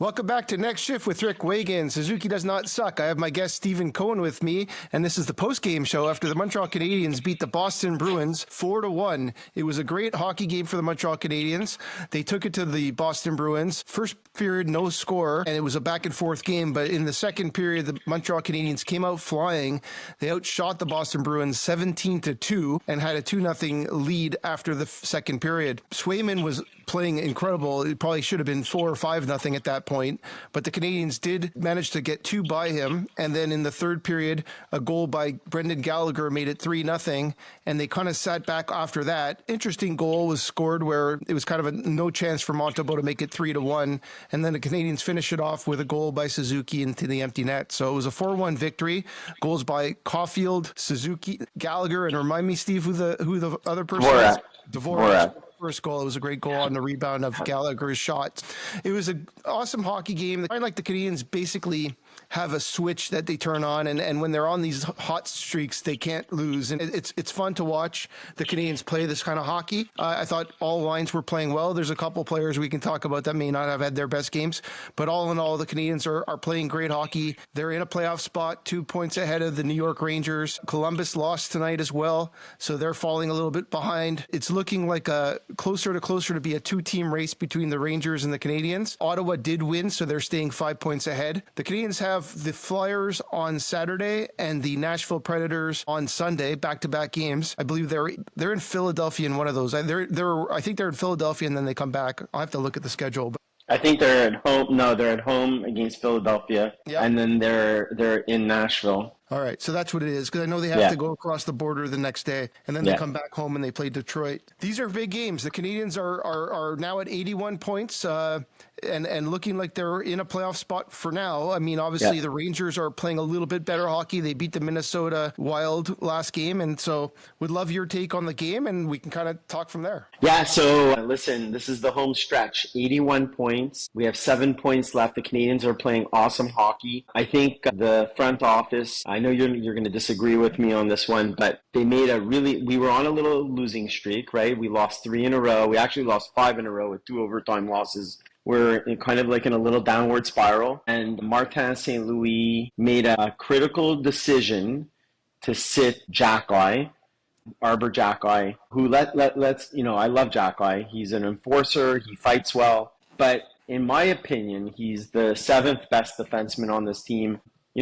Welcome back to Next Shift with Rick Wagan. Suzuki does not suck. I have my guest Stephen Cohen with me, and this is the post-game show after the Montreal Canadiens beat the Boston Bruins 4-1. It was a great hockey game for the Montreal Canadiens. They took it to the Boston Bruins. First period, no score, and it was a back-and-forth game, but in the second period, the Montreal Canadiens came out flying. They outshot the Boston Bruins 17-2 and had a 2-0 lead after the second period. Swayman was playing incredible. It probably should have been 4 or 5-0 at that point, but the Canadiens did manage to get 2 by him, and then in the third period, a goal by Brendan Gallagher made it 3-0, and they kind of sat back after that. Interesting goal was scored where it was kind of a no chance for Montembeault to make it 3-1, and then the Canadiens finish it off with a goal by Suzuki into the empty net. So it was a 4-1 victory. Goals by Caufield, Suzuki, Gallagher, and remind me, Steve, who the other person was? Dvorak. First goal. It was a great goal on the rebound of Gallagher's shot. It was an awesome hockey game. I like the Canadiens basically have a switch that they turn on, and when they're on these hot streaks, they can't lose. And it's fun to watch the Canadiens play this kind of hockey. I thought all lines were playing well. There's a couple players we can talk about that may not have had their best games, but all in all, the Canadiens are playing great hockey. They're in a playoff spot, 2 points ahead of the New York Rangers. Columbus lost tonight as well, so they're falling a little bit behind. It's looking like a closer to be a 2-team race between the Rangers and the Canadiens. Ottawa did win, so they're staying 5 points ahead. The Canadiens have the Flyers on Saturday and the Nashville Predators on Sunday, back-to-back games. I believe they're in Philadelphia in one of those. I think they're in Philadelphia and then they come back. I'll have to look at the schedule. But I think they're at home. No, they're at home against Philadelphia, and then they're in Nashville. All right, so that's what it is, because I know they have to go across the border the next day, and then they come back home and they play Detroit. These are big games. The Canadiens are now at 81 points and looking like they're in a playoff spot for now. I mean, obviously the Rangers are playing a little bit better hockey. They beat the Minnesota Wild last game, and so would love your take on the game, and we can kind of talk from there. Yeah, so listen, this is the home stretch. 81 points. We have 7 points left. The Canadiens are playing awesome hockey. I think the front office, I know you're going to disagree with me on this one, but they made we were on a little losing streak, right? We lost 3 in a row. We actually lost 5 in a row with 2 overtime losses. We're kind of like in a little downward spiral. And Martin St. Louis made a critical decision to sit Xhekaj, Arbor Xhekaj, who let's, I love Xhekaj. He's an enforcer. He fights well. But in my opinion, he's the 7th best defenseman on this team.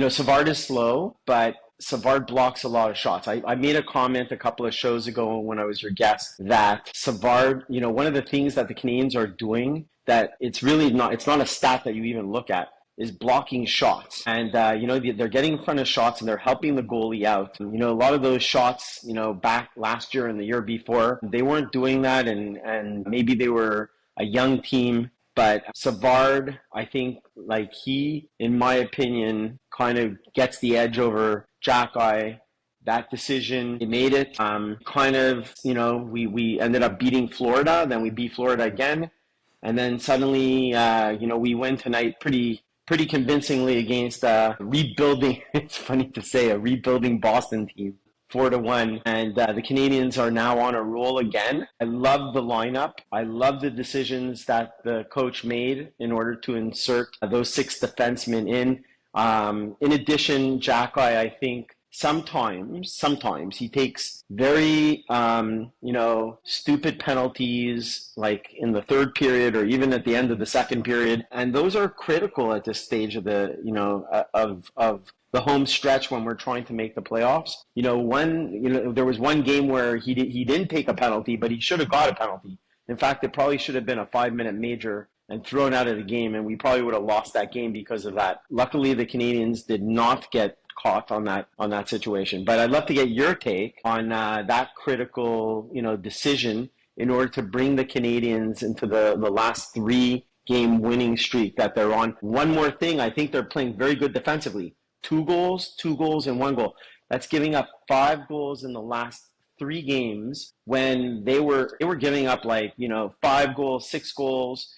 Savard is slow, but Savard blocks a lot of shots. I made a comment a couple of shows ago when I was your guest that Savard, one of the things that the Canadiens are doing that it's not a stat that you even look at, is blocking shots. And, they're getting in front of shots and they're helping the goalie out. And, a lot of those shots, back last year and the year before, they weren't doing that, and maybe they were a young team. But Savard, I think, he, in my opinion, kind of gets the edge over Xhekaj. That decision, he made it. We ended up beating Florida, then we beat Florida again. And then suddenly, we win tonight pretty convincingly against a rebuilding, it's funny to say, a rebuilding Boston team. 4-1, and the Canadiens are now on a roll again. I love the lineup. I love the decisions that the coach made in order to insert those 6 defensemen in. In addition, Xhekaj, I think sometimes he takes very, stupid penalties, like in the third period or even at the end of the second period, and those are critical at this stage of the, of the home stretch when we're trying to make the playoffs. There was one game where he didn't take a penalty, but he should have got a penalty. In fact, it probably should have been a 5-minute major and thrown out of the game, and we probably would have lost that game because of that. Luckily, the Canadiens did not get caught on that situation. But I'd love to get your take on that critical, decision in order to bring the Canadiens into the last 3-game winning streak that they're on. One more thing, I think they're playing very good defensively. 2 goals, and 1 goal. That's giving up 5 goals in the last 3 games when they were giving up 5 goals, 6 goals,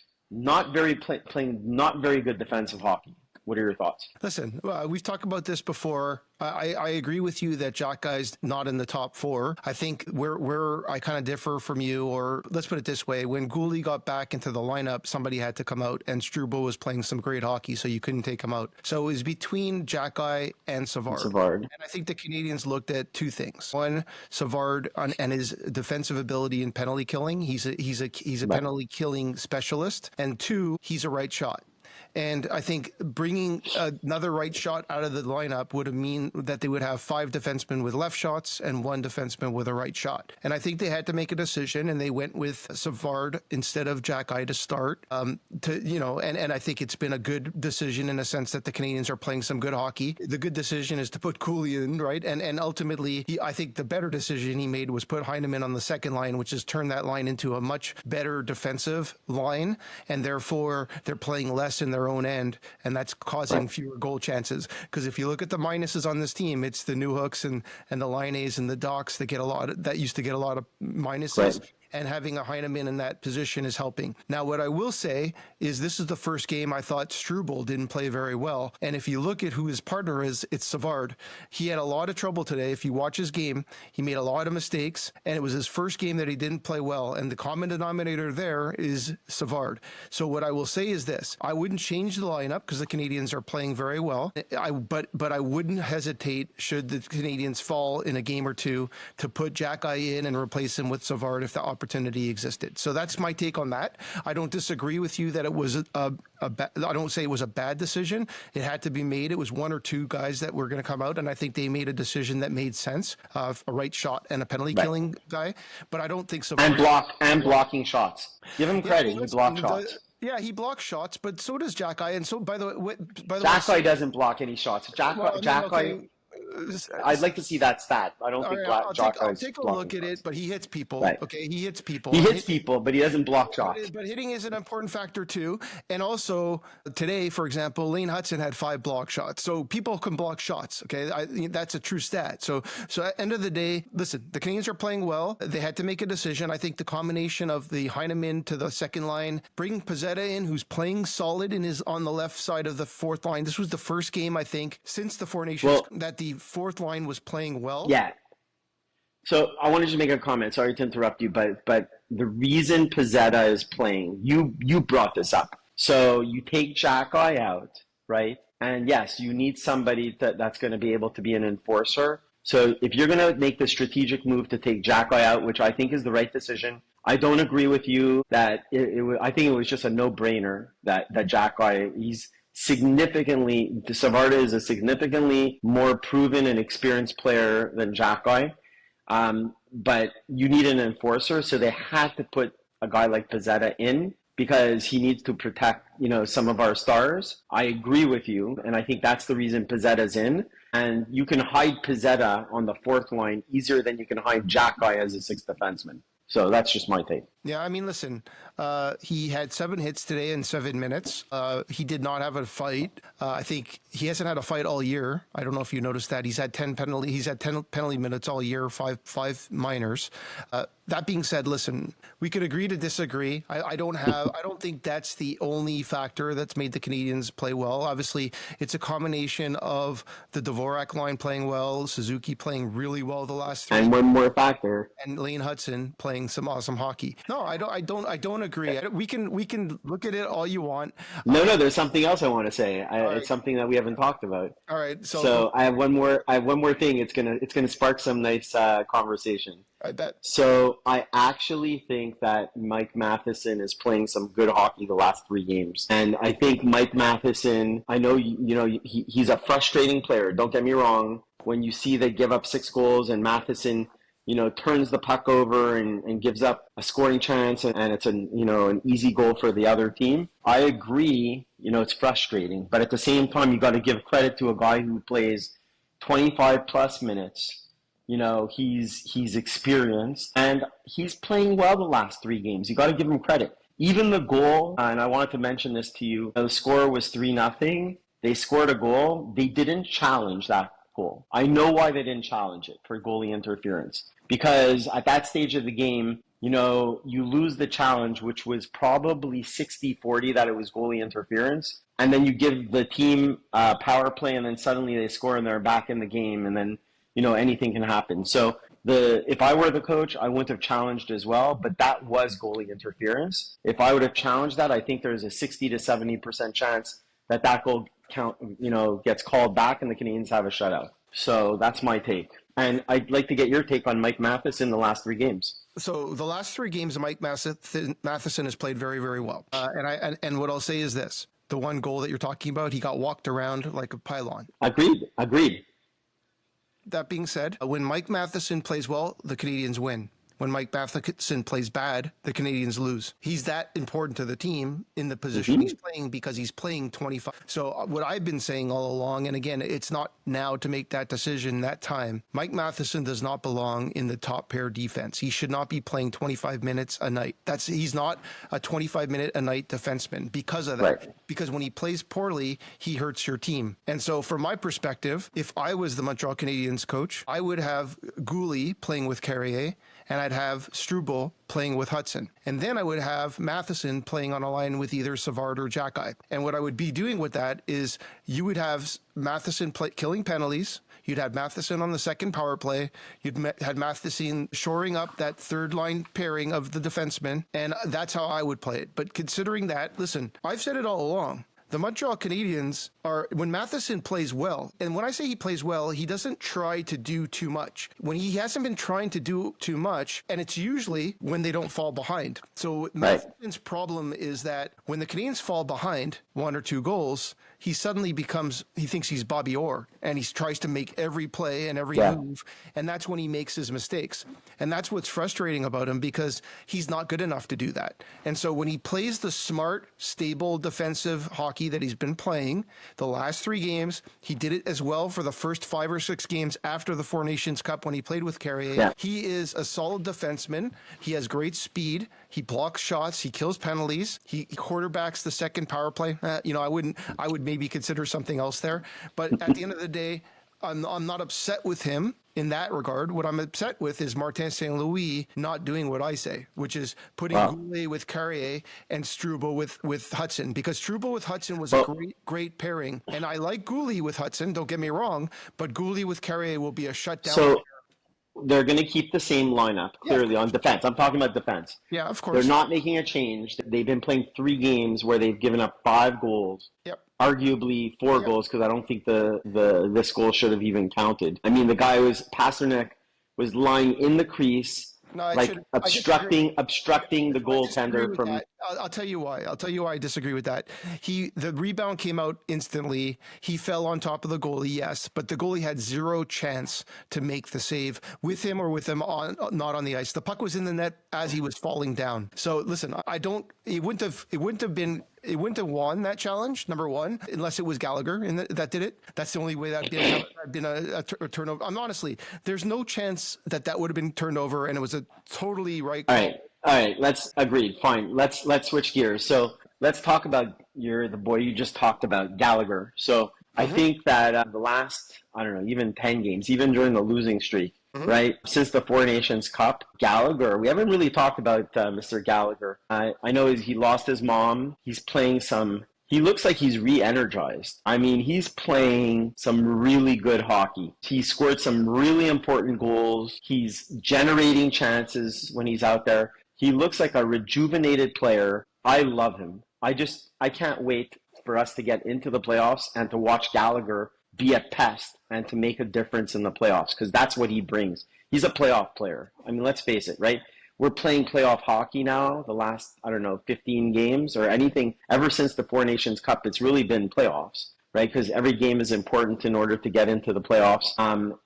playing not very good defensive hockey. What are your thoughts? Listen, we've talked about this before. I agree with you that Xhekaj's not in the top four. I think where I kind of differ from you, or let's put it this way, when Guhle got back into the lineup, somebody had to come out, and Struble was playing some great hockey, so you couldn't take him out. So it was between Xhekaj and Savard. And I think the Canadians looked at two things. One, Savard and his defensive ability in penalty killing. He's a penalty killing specialist. And two, he's a right shot. And I think bringing another right shot out of the lineup would have mean that they would have 5 defensemen with left shots and 1 defenseman with a right shot. And I think they had to make a decision, and they went with Savard instead of Xhekaj to start. And I think it's been a good decision in a sense that the Canadians are playing some good hockey. The good decision is to put Guhle in, right? And ultimately, I think the better decision he made was put Heineman on the second line, which has turned that line into a much better defensive line, and therefore they're playing less in their own end, and that's causing fewer goal chances. Because if you look at the minuses on this team, it's the Newhooks and the Laine's and the Docs that used to get a lot of minuses. Right. And having a Heineman in that position is helping. Now, what I will say is this is the first game I thought Struble didn't play very well. And if you look at who his partner is, it's Savard. He had a lot of trouble today. If you watch his game, he made a lot of mistakes, and it was his first game that he didn't play well. And the common denominator there is Savard. So what I will say is this. I wouldn't change the lineup because the Canadians are playing very well. But I wouldn't hesitate, should the Canadians fall in a game or two, to put Xhekaj in and replace him with Savard if the opportunity existed. So that's my take on that. I don't disagree with you that it was I don't say it was a bad decision. It had to be made. It was 1 or 2 guys that were going to come out, and I think they made a decision that made sense, a right shot and a penalty killing guy. But I don't think so. And blocking shots. Give him credit. He blocked shots. Yeah, he blocks shots, but so does Xhekaj. And so, by the way, Xhekaj doesn't block any shots. Xhekaj. I'd like to see that stat. I don't think I'll take a look at it, but he hits people. Right. Okay, he hits people. He hits people, but he doesn't block shots. But hitting is an important factor too. And also today, for example, Lane Hutson had 5 block shots. So people can block shots. Okay, that's a true stat. So at the end of the day, listen, the Canadians are playing well. They had to make a decision. I think the combination of the Heineman to the second line, bring Pezzetta in, who's playing solid and is on the left side of the fourth line. This was the first game, I think, since the Four Nations that the fourth line was playing well. Yeah. So I wanted to make a comment. Sorry to interrupt you, but the reason Pezzetta is playing, you brought this up. So you take Xhekaj out, right? And yes, you need somebody that's going to be able to be an enforcer. So if you're going to make the strategic move to take Xhekaj out, which I think is the right decision, I don't agree with you that I think it was just a no-brainer that Xhekaj, he's Savard is a significantly more proven and experienced player than Xhekaj, but you need an enforcer, so they had to put a guy like Pezzetta in because he needs to protect, some of our stars. I agree with you, and I think that's the reason Pezzetta's in. And you can hide Pezzetta on the fourth line easier than you can hide Xhekaj as a sixth defenseman. So that's just my take. Yeah, I mean, listen, he had 7 hits today in 7 minutes. He did not have a fight. I think he hasn't had a fight all year. I don't know if you noticed that. He's had 10 penalty minutes all year, five minors. That being said, listen, we could agree to disagree. I don't think that's the only factor that's made the Canadians play well. Obviously, it's a combination of the Dvorak line playing well, Suzuki playing really well the last 3. And one more factor. And Lane Hutson playing some awesome hockey. No, I don't agree. We can look at it all you want. No, there's something else I want to say. It's something that we haven't talked about. All right. So I have one more thing. It's gonna spark some nice conversation. I bet. So I actually think that Mike Matheson is playing some good hockey the last 3 games. And I think Mike Matheson, I know, he's a frustrating player. Don't get me wrong. When you see they give up 6 goals and Matheson, turns the puck over and gives up a scoring chance and it's an easy goal for the other team. I agree, it's frustrating. But at the same time, you got to give credit to a guy who plays 25 plus minutes. He's experienced and he's playing well the last 3 games. You got to give him credit. Even the goal, and I wanted to mention this to you, the score was 3-0. They scored a goal. They didn't challenge that goal. I know why they didn't challenge it for goalie interference. Because at that stage of the game, you lose the challenge, which was probably 60-40 that it was goalie interference. and then you give the team power play, and then suddenly they score and they're back in the game, and then anything can happen. So if I were the coach, I wouldn't have challenged as well, but that was goalie interference. If I would have challenged that, I think there's a 60 to 70% chance that goal count gets called back and the Canadiens have a shutout. So that's my take. And I'd like to get your take on Mike Matheson in the last 3 games. So the last 3 games, Mike Matheson has played very, very well. And what I'll say is this: the one goal that you're talking about, he got walked around like a pylon. Agreed. That being said, when Mike Matheson plays well, the Canadiens win. When Mike Matheson plays bad, the Canadiens lose. He's that important to the team in the position he's playing because he's playing 25. So what I've been saying all along, and again, it's not now to make that decision that time, Mike Matheson does not belong in the top pair defense. He should not be playing 25 minutes a night. He's not a 25-minute-a-night defenseman because of that. Right. Because when he plays poorly, he hurts your team. And so from my perspective, if I was the Montreal Canadiens coach, I would have Guhle playing with Carrier, and I'd have Struble playing with Hudson. And then I would have Matheson playing on a line with either Savard or Xhekaj. And what I would be doing with that is you would have Matheson killing penalties. You'd have Matheson on the second power play. You'd had Matheson shoring up that third line pairing of the defensemen. And that's how I would play it. But considering that, listen, I've said it all along. The Montreal Canadiens when Matheson plays well, and when I say he plays well, he doesn't try to do too much. When he hasn't been trying to do too much, and it's usually when they don't fall behind. So Matheson's problem is that when the Canadiens fall behind 1 or 2 goals, he suddenly he thinks he's Bobby Orr, and he tries to make every play and every move, and that's when he makes his mistakes. And that's what's frustrating about him, because he's not good enough to do that. And so when he plays the smart, stable, defensive hockey that he's been playing the last 3 games, he did it as well for the first 5 or 6 games after the Four Nations Cup when he played with Carrier. Yeah. He is a solid defenseman. He has great speed. He blocks shots. He kills penalties. He quarterbacks the second power play. I would maybe consider something else there. But at the end of the day, I'm not upset with him in that regard. What I'm upset with is Martin St. Louis not doing what I say, which is putting Guhle with Carrier and Struble with Hudson, because Struble with Hudson was a great pairing. And I like Guhle with Hudson, don't get me wrong, but Guhle with Carrier will be a shutdown. So they're going to keep the same lineup, clearly, on defense. I'm talking about defense. Yeah, of course. They're not making a change. They've been playing 3 games where they've given up 5 goals. Yep. Arguably 4 goals, because I don't think this goal should have even counted. I mean, Pasternak was lying in the crease, obstructing the goaltender from. I'll tell you why. I disagree with that. The rebound came out instantly. He fell on top of the goalie, yes, but the goalie had 0 chance to make the save with him or with him not on the ice. The puck was in the net as he was falling down. So listen, it wouldn't have won that challenge, number one, unless it was Gallagher that did it. That's the only way that had been a turnover. Honestly, there's no chance that would have been turned over, and it was a totally right call. All right, let's agreed. Fine. Let's switch gears. So let's talk about the boy you just talked about, Gallagher. So I think that the last, even 10 games, even during the losing streak, right, since the Four Nations Cup, Gallagher, we haven't really talked about Mr. Gallagher. I know he lost his mom. He's playing he looks like he's re-energized. I mean, he's playing some really good hockey. He scored some really important goals. He's generating chances when he's out there. He looks like a rejuvenated player. I love him. I can't wait for us to get into the playoffs and to watch Gallagher be a pest and to make a difference in the playoffs, because that's what he brings. He's a playoff player. I mean, let's face it, right? We're playing playoff hockey now, the last, 15 games or anything. Ever since the Four Nations Cup, it's really been playoffs, right? Because every game is important in order to get into the playoffs.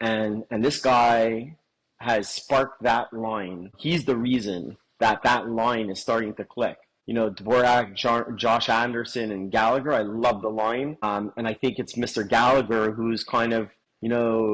And this guy has sparked that line. He's the reason that line is starting to click. Dvorak, Josh Anderson, and Gallagher, I love the line. And I think it's Mr. Gallagher who's kind of,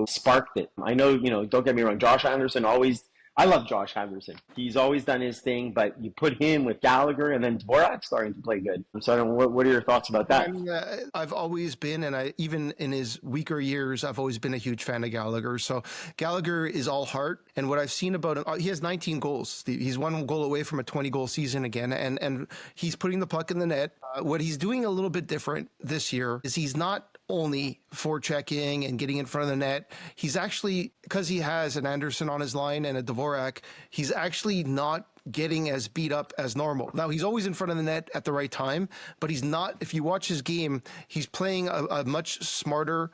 sparked it. I know, don't get me wrong, Josh Anderson always I love Josh Anderson. He's always done his thing, but you put him with Gallagher and then Dvorak starting to play good. So I don't know, what are your thoughts about that? I mean, I've always been, and even in his weaker years, I've always been a huge fan of Gallagher. So Gallagher is all heart. And what I've seen about him, he has 19 goals. He's one goal away from a 20-goal season again. And he's putting the puck in the net. What he's doing a little bit different this year is he's not only forechecking and getting in front of the net. He's actually, because he has an Anderson on his line and a Dvorak, he's actually not getting as beat up as normal. Now, he's always in front of the net at the right time, but he's not, if you watch his game, he's playing a much smarter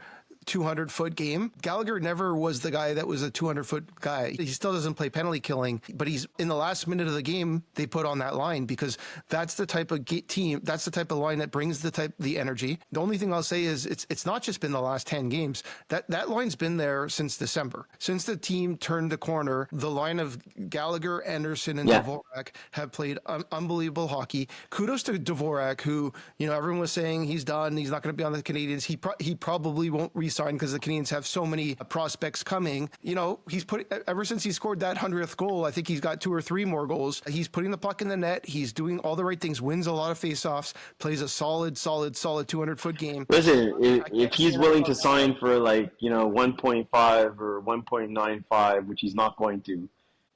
200-foot game. Gallagher never was the guy that was a 200-foot guy. He still doesn't play penalty killing, but he's in the last minute of the game, they put on that line because that's the type of team, that's the type of line that brings the energy. The only thing I'll say is it's not just been the last 10 games. That line's been there since December. Since the team turned the corner, the line of Gallagher, Anderson, and Dvorak have played unbelievable hockey. Kudos to Dvorak, who, everyone was saying he's done, he's not going to be on the Canadiens. He probably won't resign because the Canadiens have so many prospects coming. He's ever since he scored that 100th goal, I think he's got 2 or 3 more goals. He's putting the puck in the net. He's doing all the right things, wins a lot of faceoffs, plays a solid 200-foot game. Listen, if he's willing to sign for 1.5 or 1.95, which he's not going to,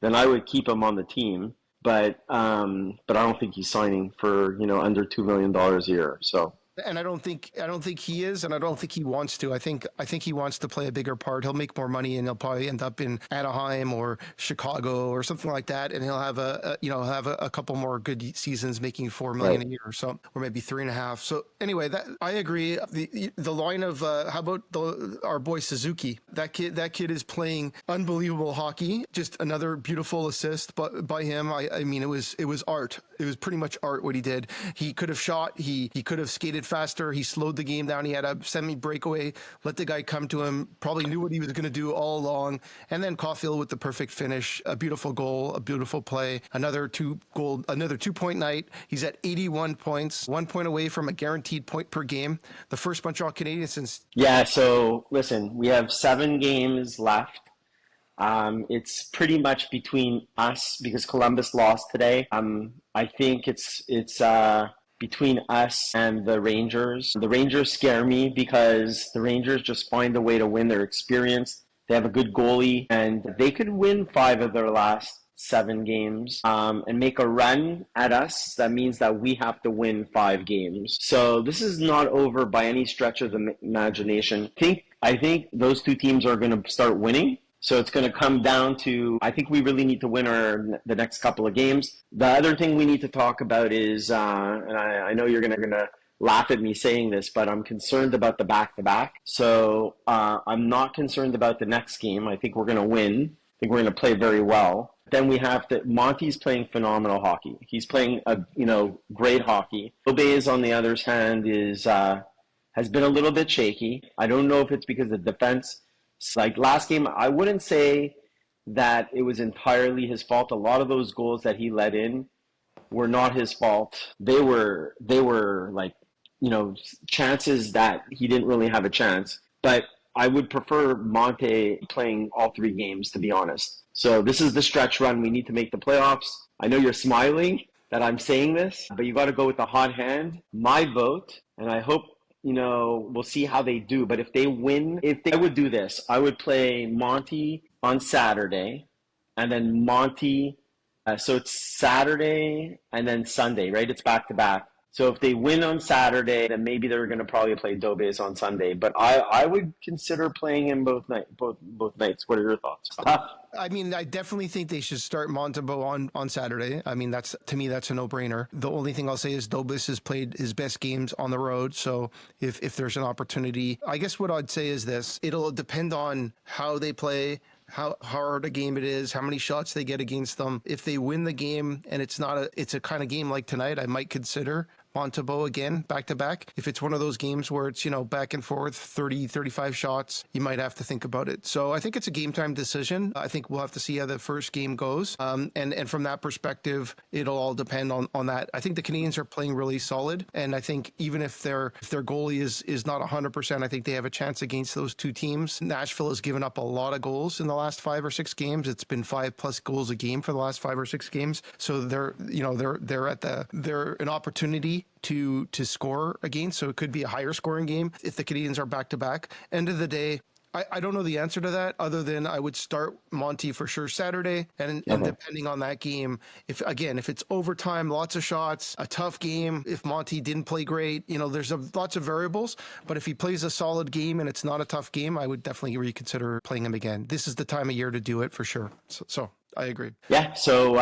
then I would keep him on the team. But I don't think he's signing for under $2 million a year. So. And I don't think he is, and I don't think he wants to. I think he wants to play a bigger part. He'll make more money, and he'll probably end up in Anaheim or Chicago or something like that. And he'll have a couple more good seasons, making $4 million a year or so, or maybe 3.5. So anyway, that I agree. The line of how about our boy Suzuki? That kid is playing unbelievable hockey. Just another beautiful assist, but by him, I mean it was art. It was pretty much art what he did. He could have shot. He could have skated faster. He slowed the game down. He had a semi breakaway, let the guy come to him, probably knew what he was going to do all along. And then Caufield with the perfect finish, a beautiful goal, a beautiful play, another 2-point night. He's at 81 points, 1 point away from a guaranteed point per game. The first Montreal Canadiens since. Yeah. So listen, we have 7 games left. It's pretty much between us because Columbus lost today. I think it's between us and the Rangers. The Rangers scare me because the Rangers just find a way to win. They're experienced. They have a good goalie, and they could win 5 of their last 7 games and make a run at us. That means that we have to win 5 games. So this is not over by any stretch of the imagination. I think those 2 teams are going to start winning. So it's going to come down to, I think we really need to win the next couple of games. The other thing we need to talk about is, and I know you're going to laugh at me saying this, but I'm concerned about the back-to-back. So I'm not concerned about the next game. I think we're going to win. I think we're going to play very well. Then we have Monty's playing phenomenal hockey. He's playing great hockey. Obeys, on the other hand, has been a little bit shaky. I don't know if it's because of defense. Like last game, I wouldn't say that it was entirely his fault. A lot of those goals that he let in were not his fault. They were chances that he didn't really have a chance. But I would prefer Monte playing all 3 games, to be honest. So this is the stretch run. We need to make the playoffs. I know you're smiling that I'm saying this, but you got to go with the hot hand. My vote, and I hope we'll see how they do. But if they win, I would do this. I would play Monty on Saturday and then Monty. So it's Saturday and then Sunday, right? It's back to back. So if they win on Saturday, then maybe they're going to probably play Dobes on Sunday. But I would consider playing him both nights. What are your thoughts? I mean, I definitely think they should start Montembeault on Saturday. I mean, to me, that's a no-brainer. The only thing I'll say is Dobes has played his best games on the road. So if there's an opportunity, I guess what I'd say is this. It'll depend on how they play, how hard a game it is, how many shots they get against them. If they win the game and it's a kind of game like tonight, I might consider. Montembeault again, back-to-back. If it's one of those games where it's, back and forth, 30, 35 shots, you might have to think about it. So I think it's a game-time decision. I think we'll have to see how the first game goes. And from that perspective, it'll all depend on that. I think the Canadiens are playing really solid. And I think even if their goalie is not 100%, I think they have a chance against those two teams. Nashville has given up a lot of goals in the last 5 or 6 games. It's been 5+ goals a game for the last 5 or 6 games. So they're an opportunity to score again. So it could be a higher scoring game if the Canadiens are back to back. End of the day, I don't know the answer to that other than I would start Monty for sure Saturday. And depending on that game, if it's overtime, lots of shots, a tough game, if Monty didn't play great, there's lots of variables. But if he plays a solid game and it's not a tough game, I would definitely reconsider playing him again. This is the time of year to do it for sure. So I agree. Yeah. So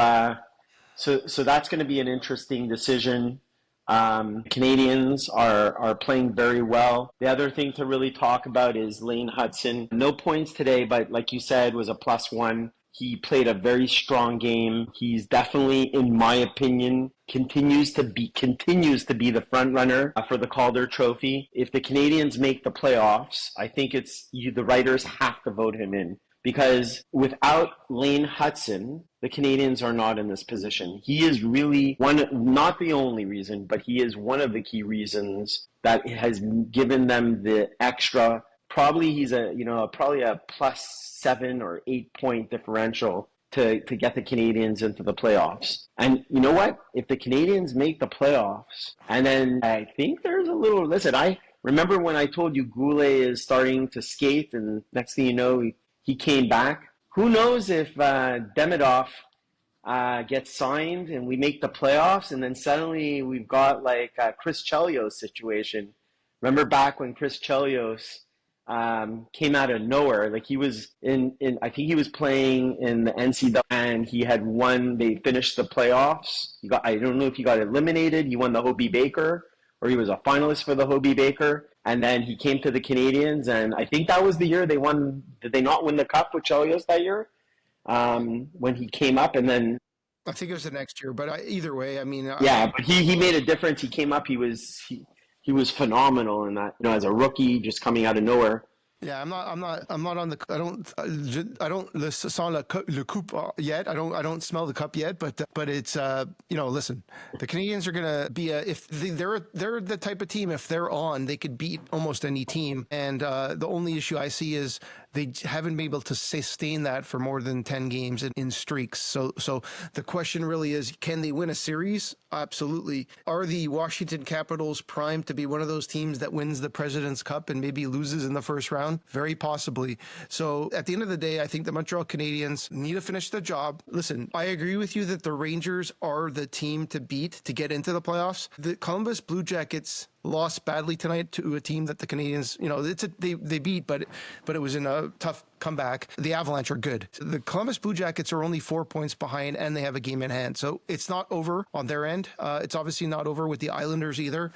that's going to be an interesting decision. Canadians are playing very well. The other thing to really talk about is Lane Hutson. No points today, but like you said, was a +1. He played a very strong game. He's definitely, in my opinion, continues to be the front runner for the Calder Trophy. If the Canadians make the playoffs, I think the writers have to vote him in. Because without Lane Hutson, the Canadiens are not in this position. He is really not the only reason, but he is one of the key reasons that has given them the extra. Probably he's a +7 or 8 point differential to get the Canadiens into the playoffs. And you know what? If the Canadiens make the playoffs, and then I think there's a little, listen, I remember when I told you Guhle is starting to skate, and next thing you know, he came back. Who knows if Demidov gets signed and we make the playoffs, and then suddenly we've got like a Chris Chelios situation. Remember back when Chris Chelios came out of nowhere? Like he was I think he was playing in the NCAA, and he had won. They finished the playoffs. I don't know if he got eliminated. He won the Hobey Baker, or he was a finalist for the Hobey Baker. And then he came to the Canadiens, and I think that was the year they won. Did they not win the Cup with Chelios that year? When he came up, and then I think it was the next year. But either way, I mean, but he made a difference. He came up. He was phenomenal in that. As a rookie, just coming out of nowhere. Yeah, I'm not on the. I don't sent le coupe yet. I don't smell the cup yet. But it's listen, the Canadiens are gonna be if they're the type of team. If they're on, they could beat almost any team. And the only issue I see is they haven't been able to sustain that for more than 10 games in streaks. So the question really is, can they win a series? Absolutely. Are the Washington Capitals primed to be one of those teams that wins the President's Cup and maybe loses in the first round? Very possibly. So at the end of the day, I think the Montreal Canadiens need to finish the job. Listen, I agree with you that the Rangers are the team to beat to get into the playoffs. The Columbus Blue Jackets lost badly tonight to a team that the Canadiens, they beat, but it was in a tough comeback. The Avalanche are good. The Columbus Blue Jackets are only 4 points behind, and they have a game in hand. So it's not over on their end. It's obviously not over with the Islanders either.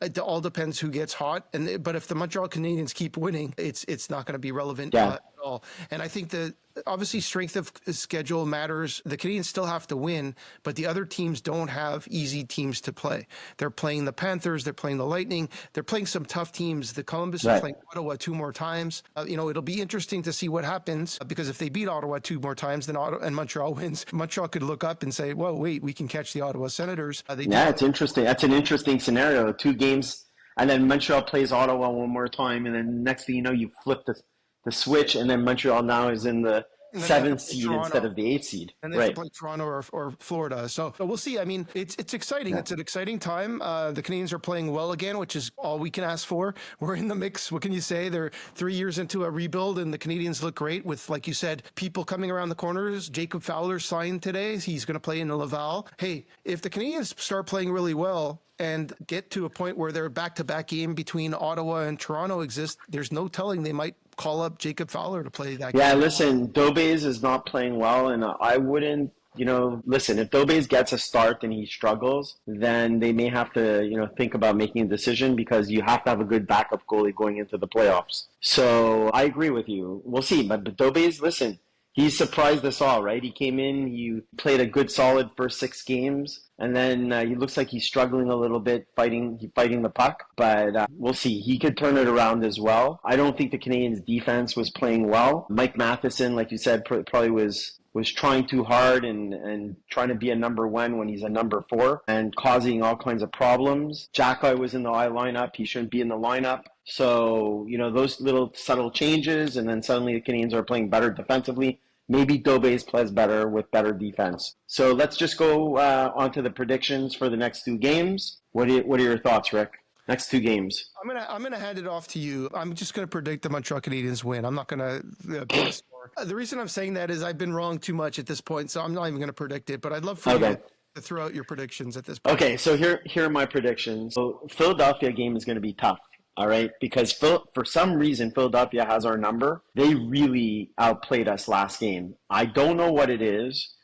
It all depends who gets hot. But if the Montreal Canadiens keep winning, it's not going to be relevant at all. And I think that obviously strength of schedule matters. The Canadiens still have to win, but the other teams don't have easy teams to play. They're playing the Panthers, they're playing the Lightning, they're playing some tough teams. The Columbus is playing Ottawa 2 more times. It'll be interesting to see what happens, because if they beat Ottawa 2 more times then and Montreal wins, Montreal could look up and say, "Whoa, wait, we can catch the Ottawa Senators." It's interesting. That's an interesting scenario. 2 games, and then Montreal plays Ottawa one more time, and then next thing you know, you flip the switch, and then Montreal now is in the 7th seed instead of the 8th seed. And they have to play Toronto or Florida. So we'll see. I mean, it's exciting. Yeah. It's an exciting time. The Canadiens are playing well again, which is all we can ask for. We're in the mix. What can you say? They're 3 years into a rebuild, and the Canadiens look great with, like you said, people coming around the corners. Jacob Fowler signed today. He's going to play in Laval. Hey, if the Canadiens start playing really well and get to a point where their back-to-back game between Ottawa and Toronto exists, there's no telling they might call up Jacob Fowler to play that game. Yeah, listen, Dobes is not playing well, and I wouldn't, listen, if Dobes gets a start and he struggles, then they may have to, think about making a decision, because you have to have a good backup goalie going into the playoffs. So I agree with you. We'll see. But Dobes, listen, he surprised us all, right? He came in, he played a good, solid first 6 games. And then he looks like he's struggling a little bit fighting the puck, but we'll see. He could turn it around as well. I don't think the Canadiens' defense was playing well. Mike Matheson, like you said, probably was trying too hard and trying to be a number one when he's a number four and causing all kinds of problems. Xhekaj was in the lineup. He shouldn't be in the lineup. So, those little subtle changes, and then suddenly the Canadiens are playing better defensively. Maybe Dobes plays better with better defense. So let's just go on to the predictions for the next two games. What are your thoughts, Rick? Next two games. I'm gonna hand it off to you. I'm just gonna predict the Montreal Canadiens win. I'm not gonna pick a score. The reason I'm saying that is I've been wrong too much at this point, so I'm not even gonna predict it. But I'd love for you to throw out your predictions at this point. Okay, so here are my predictions. So Philadelphia game is gonna be tough. All right, because for some reason, Philadelphia has our number. They really outplayed us last game. I don't know what it is.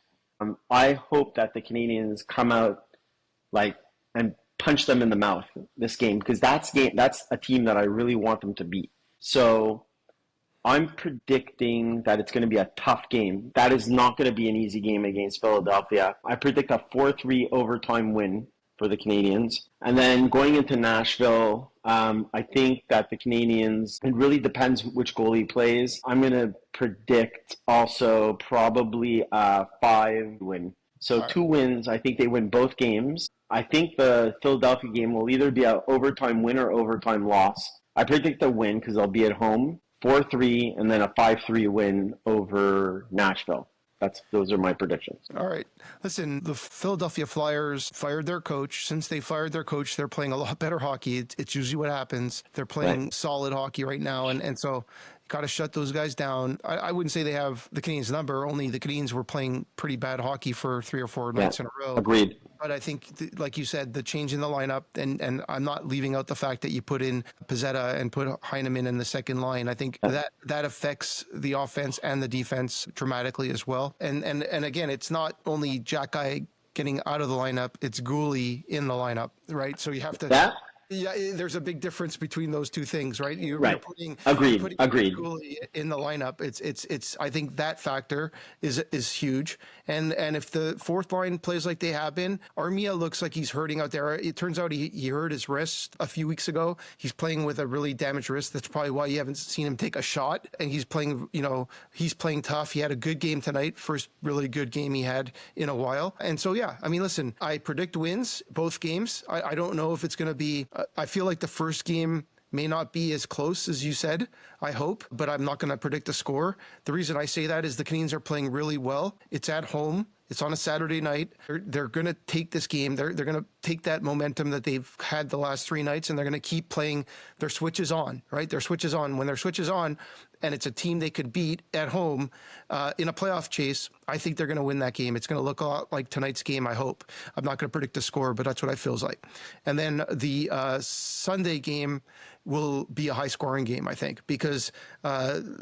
I hope that the Canadiens come out and punch them in the mouth this game, because that's a team that I really want them to beat. So I'm predicting that it's going to be a tough game. That is not going to be an easy game against Philadelphia. I predict a 4-3 overtime win for the Canadiens. And then going into Nashville, I think that the Canadiens, it really depends which goalie plays. I'm going to predict also probably a 5 win. So 2 wins. I think they win both games. I think the Philadelphia game will either be an overtime win or overtime loss. I predict a win because they'll be at home, 4-3, and then a 5-3 win over Nashville. Those are my predictions. All right. Listen, the Philadelphia Flyers fired their coach. Since they fired their coach, they're playing a lot better hockey. It's usually what happens. They're playing solid hockey right now. And so got to shut those guys down. I wouldn't say they have the Canadiens' number. Only the Canadiens were playing pretty bad hockey for 3 or 4 nights in a row. Agreed. But I think, like you said, the change in the lineup, and I'm not leaving out the fact that you put in Pizzetta and put Heineman in the second line. I think that affects the offense and the defense dramatically as well. And again, it's not only Xhekaj getting out of the lineup, it's Guhle in the lineup, right? So you have to... Yeah, there's a big difference between those two things, right? You're putting Guhle in the lineup. It's. I think that factor is huge. And if the fourth line plays like they have been, Armia looks like he's hurting out there. It turns out he hurt his wrist a few weeks ago. He's playing with a really damaged wrist. That's probably why you haven't seen him take a shot. And he's playing. He's playing tough. He had a good game tonight. First really good game he had in a while. And so listen, I predict wins both games. I don't know if it's going to be. I feel like the first game may not be as close as you said, I hope, but I'm not going to predict a score. The reason I say that is the Canadiens are playing really well. It's at home. It's on a Saturday night. They're going to take this game. They're going to take that momentum that they've had the last 3 nights, and they're going to keep playing their switches on, right? Their switches on. When their switches on, and it's a team they could beat at home in a playoff chase, I think they're going to win that game. It's going to look a lot like tonight's game, I hope. I'm not going to predict the score, but that's what it feels like. And then the Sunday game will be a high-scoring game, I think, because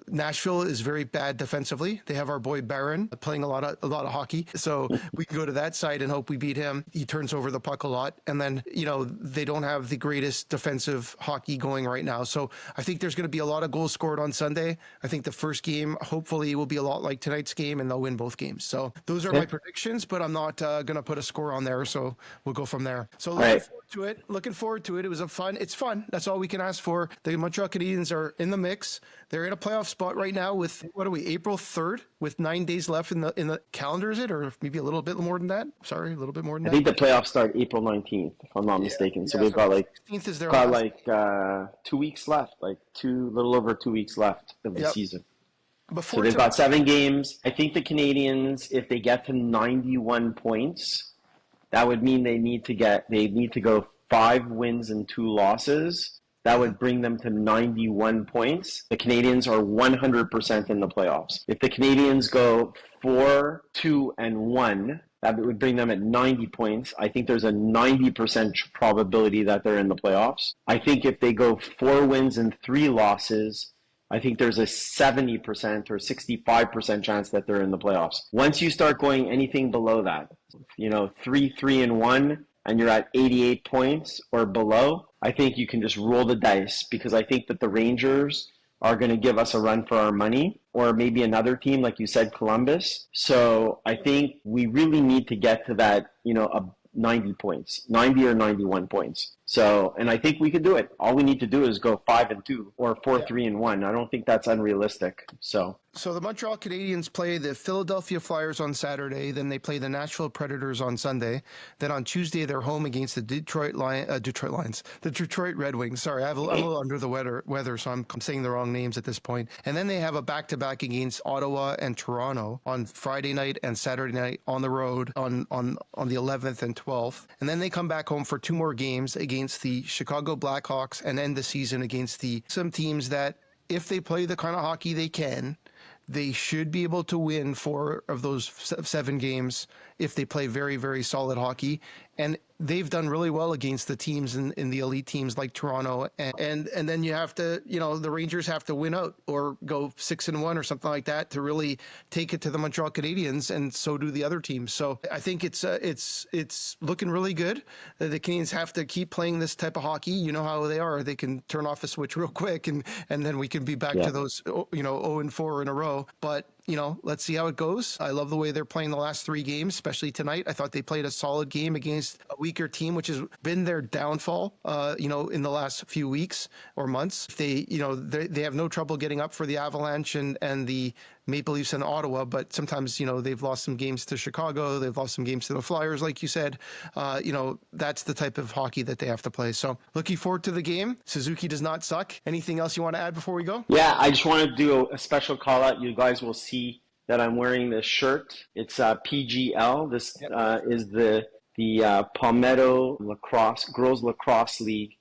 Nashville is very bad defensively. They have our boy Barron playing a lot of hockey, so we can go to that side and hope we beat him. He turns over the puck a lot, and then they don't have the greatest defensive hockey going right now. So I think there's going to be a lot of goals scored on Sunday. I think the first game hopefully will be a lot like tonight's game, and they'll win both games. So those are my predictions, but I'm not going to put a score on there. So we'll go from there. So looking forward to it. It's fun. That's all we can ask for. The Montreal Canadiens are in the mix. They're in a playoff spot right now with, April 3rd, with 9 days left in the calendar, is it? Or maybe a little bit more than that? Sorry, a little bit more than that. I think the playoffs start April 19th, if I'm not mistaken. So they've got 2 weeks left, little over 2 weeks left of the season. So they've got 7 games. I think the Canadiens, if they get to 91 points, that would mean they need to go 5 wins and 2 losses. That would bring them to 91 points. The Canadiens are 100% in the playoffs. If the Canadiens go 4-2-1, that would bring them at 90 points. I think there's a 90% probability that they're in the playoffs. I think if they go 4 wins and 3 losses, I think there's a 70% or 65% chance that they're in the playoffs. Once you start going anything below that, 3-3-1, and you're at 88 points or below, I think you can just roll the dice, because I think that the Rangers are going to give us a run for our money, or maybe another team, like you said, Columbus. So I think we really need to get to that, 90 points, 90 or 91 points. So, and I think we could do it. All we need to do is go 5-2 or 4-3-1. I don't think that's unrealistic. So the Montreal Canadiens play the Philadelphia Flyers on Saturday. Then they play the Nashville Predators on Sunday. Then on Tuesday, they're home against the Detroit Red Wings. Sorry, I'm a little under the weather, so I'm saying the wrong names at this point. And then they have a back-to-back against Ottawa and Toronto on Friday night and Saturday night on the road on the 11th and 12th. And then they come back home for 2 more games against the Chicago Blackhawks and end the season against some teams that, if they play the kind of hockey they can, they should be able to win 4 of those 7 games if they play very, very solid hockey. And they've done really well against the teams in the elite teams like Toronto. And then you have to, the Rangers have to win out or go 6-1 or something like that to really take it to the Montreal Canadiens, and so do the other teams. So I think it's looking really good. The Canadiens have to keep playing this type of hockey. You know how they are. They can turn off a switch real quick, and then we can be back to those 0-4 in a row. But let's see how it goes. I love the way they're playing the last 3 games, especially tonight. I thought they played a solid game against a weaker team, which has been their downfall, in the last few weeks or months. They have no trouble getting up for the Avalanche and the Maple Leafs in Ottawa, but sometimes, they've lost some games to Chicago. They've lost some games to the Flyers, like you said. That's the type of hockey that they have to play. So looking forward to the game. Suzuki does not suck. Anything else you want to add before we go? Yeah, I just want to do a special call out. You guys will see that I'm wearing this shirt. It's PGL. This is the Palmetto Girls Lacrosse League.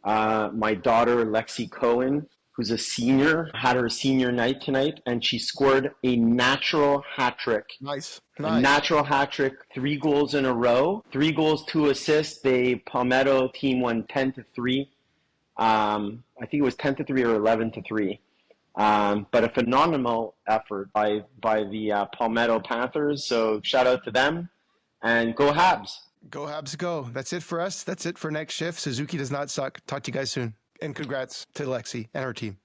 My daughter, Lexi Cohen, who's a senior, had her senior night tonight, and she scored a natural hat trick. Nice. A natural hat trick, 3 goals in a row, 3 goals, 2 assists. The Palmetto team won 10-3. I think it was 10-3 or 11-3. But a phenomenal effort by the Palmetto Panthers. So shout out to them, and go Habs. Go Habs go. That's it for us. That's it for Next Shift. Suzuki does not suck. Talk to you guys soon. And congrats to Lexi and her team.